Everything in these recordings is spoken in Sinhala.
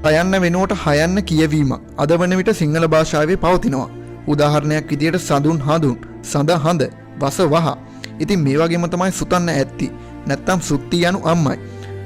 හයන්න වෙනුවට හයන්න කියවීම අද වන විට සිංහල භාෂාවේ පවතිනවා. උදාහරණයක් විදියට සඳුන් හඳුන්, සඳ හඳ, වස වහ. ඉතින් මේ වගේම තමයි සුතන්න ඇත්ති. නැත්තම් සුත්ති යනු අම්මයි.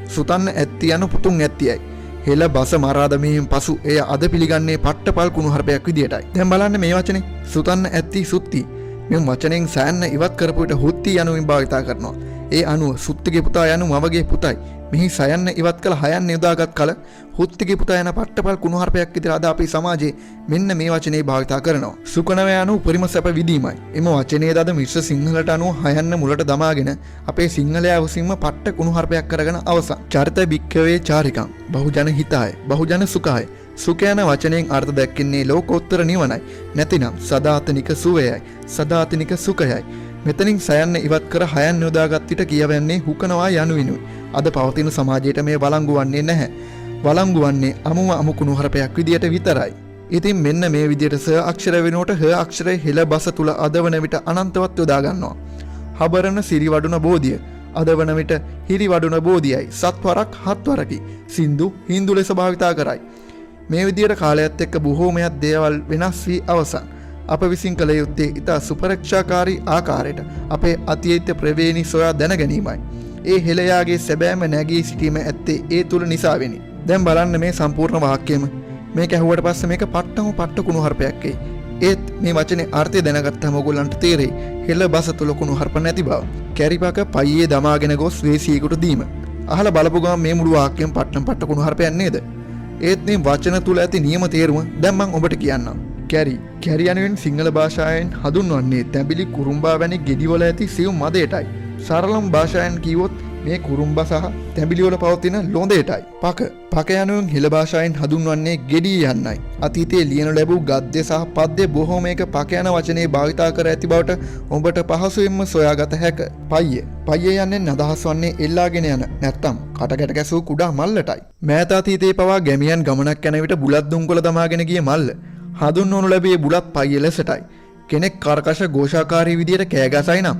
සුතන්න ඇත්ති යනු පුතුන් ඇත්තියයි. හෙළ බස මරා දැමීමෙන් පසු එය අද පිළිගන්නේ පට්ටපල් කුණුහරුපයක් විදියටයි. දැන් බලන්න මේ වචනේ සුතන්න ඇත්ති සුත්ති. මේ වචනෙන් සෑන්න ඉවත් කරපු විට හුත්ති යනුවෙන් භාවිතා කරනවා. ඒ අනුව සුත්තිගේ පුතා යනු මවගේ පුතයි. මෙහි සයන්න ඉවත් කළ හයන්න යොදාගත් කල හුත්තිගේ පුතා යන පට්ටපල් කුණුහරුපයක් විදිහට අද අපි සමාජයේ මෙන්න මේ වචනේ භාවිතා කරනවා. සුකනව යනු උපරිම සැප විදීමයි. එම වචනේ අද මිශ්‍ර සිංහලට අනුව හයන්න මුලට දමාගෙන අපේ සිංහලයා විසින්ම පට්ට කුණුහරුපයක් කරගෙන අවසන්. චරිත භික්ඛවේ චාරිකං බහුජන හිතාය බහුජන සුඛාය. සුඛ යන වචනයෙන් අර්ථ දැක්කන්නේ ලෝකෝත්තර නිවනයි. නැතිනම් සදාතනික සුවයයි සදාතනික සුඛයයි. මෙතනින් සයන්න ඉවත් කර හයන් යොදාගත් විට කියවන්නේ හුකනවා යනුවෙනුයි. අද පවතින සමාජයට මේ වළංගු වන්නේ නැහැ. වළංගු වන්නේ අමුම අමු කුණුහරුපයක් විදියට විතරයි. ඉතින් මෙන්න මේ විදියට ස අක්ෂර වෙනුවට හ අක්ෂරයේ හෙළ බස තුල අද වන විට අනන්තවත් යොදා ගන්නවා. හබරන සිරි වඩුන බෝධිය අද වන විට හිරි වඩුන බෝධියයි. සත්වරක් හත්වරකි. සින්දු හින්දු ලෙස භාවිතා කරයි. මේ විදියට කාලයත් එක්ක බොහෝමයක් දේවල් වෙනස් වී අවසන්. අප විසින් කළ යුත්තේ ඉතා සුපරීක්ෂාකාරී ආකාරයට අපේ අතීත ප්‍රවේණි සොයා දැන ගැනීමයි. ඒ හෙළයාගේ සැබෑම නැගී සිටීම ඇත්තේ ඒ තුල නිසාවෙනි. දැන් බලන්න මේ සම්පූර්ණ වාක්‍යයම. මේක ඇහුවට පස්සේ මේක පට්ටම පට්ට කුණුහරුපයක් එයි. ඒත් මේ වචනේ අර්ථය දැනගත්තම ඔයගොල්ලන්ට තේරෙයි හෙළ බස තුල කුණුහරුප නැති බව. කැරිපක පයියේ දමාගෙන ගොස් වේසියෙකුට දීම. අහලා බලපු ගමන් මේ මුළු වාක්‍යයම පට්ටම පට්ට කුණුහරුපයක් නේද? ඒත් මේ වචන තුල ඇති නියම තේරුම දැන් මම ඔබට කියන්නම්. කැරි යනුවෙන් සිංහල භාෂාවෙන් හඳුන්වන්නේ තැඹිලි කුරුම්බා වැනි ගෙඩිවල ඇති සියුම් මදයටයි. සරලම භාෂාවෙන් කිව්වොත් මේ කුරුම්බා සහ තැඹිලි වල පවතින ලොඳයටයි. පක යනුවෙන් හෙළ භාෂාවෙන් හඳුන්වන්නේ ගෙඩිය යන්නයි. අතීතයේ ලියනු ලැබූ ගද්‍ය සහ පද්‍ය බොහෝමයක පක යන වචනේ භාවිතා කර ඇති බවට ඔබට පහසුවෙන්ම සොයාගත හැක. පయ్య යන්නේ අදහස් වන්නේ එල්ලාගෙන යන නැත්තම් කටකැට ගැසූ කුඩා මල්ලටයි. මෑත අතීතයේ පවා ගැමියන් ගමනක් යන විට බුලත් දුම්කොළ දමාගෙන ගිය මල්ල හඳුන්වනු ලැබියේ බුලත් පయ్య ලෙසටයි. කෙනෙක් කර්කශ ഘോഷාකාරී විදියට කෑගසයි නම්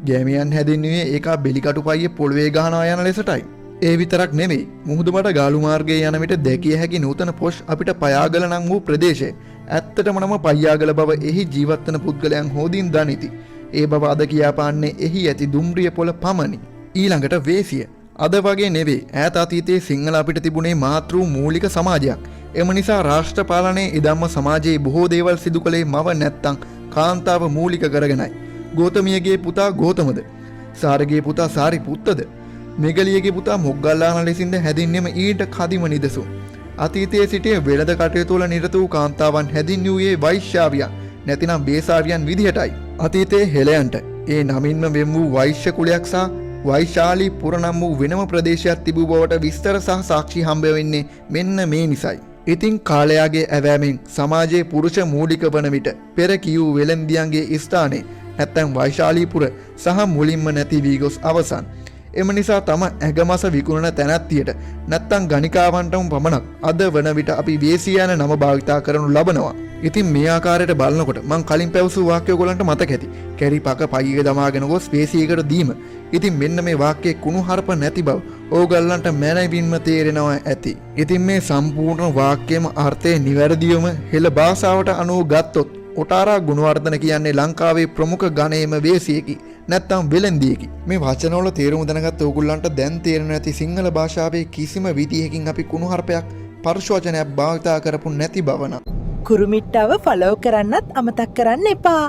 ගැමියන් හැදින්නුවේ ඒකා බෙලිකටු පయ్య පොළවේ ගහනවා යන ලෙසටයි. ඒ විතරක් නෙමෙයි මුහුදුබඩ ගාලු මාර්ගයේ යන විට දැකිය හැකි නූතන පොෂ් අපිට පයාගල නම් වූ ප්‍රදේශය ඇත්තටම නම පయ్యాගල බව එහි ජීවත් වන පුද්ගලයන් හොදින් දනිති. ඒ බව අද කියාපාන්නේ එහි ඇති දුම්රිය පොළ පමණි. ඊළඟට වේසිය අද වගේ නෙවෙයි ඈත අතීතයේ සිංහල අපිට තිබුණේ මාතෘ මූලික සමාජයක්. එම නිසා රාෂ්ට්‍ර පාලනයේ ඉදම්ම සමාජයේ බොහෝ දේවල් සිදු කළේ මව නැත්තම් කාන්තාව මූලික කරගෙනයි. ගෝතමියගේ පුතා ගෝතමද, සාරගේ පුතා සාරිපුත්තද, මෙගලියගේ පුතා මොග්ගල්ලාන ලෙසින්ද හැදින්නෙම ඊට කදිම නිදසුන්. අතීතයේ සිටිය වෙළඳ කටයුතු වල නිරත වූ කාන්තාවන් හැදින්වුවේ වෛශ්‍යාවියන් නැතිනම් බේසාවියන් විදිහටයි. අතීතයේ හෙළයන්ට ඒ නමින්ම වෙම් වූ වෛශ්‍ය කුලයක් සහ වෛශාලී පුර නම් වූ වෙනම ප්‍රදේශයක් තිබූ බවට විස්තර සහ සාක්ෂි හම්බ වෙන්නේ මෙන්න මේ නිසයි. ඉතින් කාලයාගේ ඇවෑමෙන් සමාජයේ පුරුෂ මූලික වන විට පෙර කියූ වෙළෙන්දියන්ගේ ස්ථානයේ නැත්තම් වෛශාලීපුර සහ මුලින්ම නැති වී ගොස් අවසන්. එම නිසා තම ඇගමස විකුණන තැනැත්තියට නැත්තම් ගණිකාවන්ටම පමණක් අද වන විට අපි වේසිය යන නම භාවිතා කරනු ලබනවා. ඉතින් මේ ආකාරයට බලනකොට මං කලින් පැවසූ වාක්‍ය ඔයගොල්ලන්ට මතක ඇති. කැරි පක පයියේ දමාගෙන ගොස් වේසියකට දීම. ඉතින් මෙන්න මේ වාක්‍යයේ කුණුහරුප නැති බව ඕගොල්ලන්ට මැනවින්ම තේරෙනවා ඇති. ඉතින් මේ සම්පූර්ණ වාක්‍යයේම අර්ථය නිවැරදිවම හෙළ භාෂාවට අනුව ගත්තොත් ඔටාරා ගුණවර්ධන කියන්නේ ලංකාවේ ප්‍රමුඛ ගණයේම වේසියකි නැත්තම් වෙළෙන්දියකි. මේ වචනවල තේරුම දැනගත්ත ඕගොල්ලන්ට දැන් තේරෙන්නේ නැති සිංහල භාෂාවේ කිසිම විදිහකින් අපි කුණුහරුපයක් පරුෂ වචනයක් භාවිතා කරපු නැති බව නම් කුරුමිට්ටාව ෆලෝ කරන්නත් අමතක් කරන්න එපා.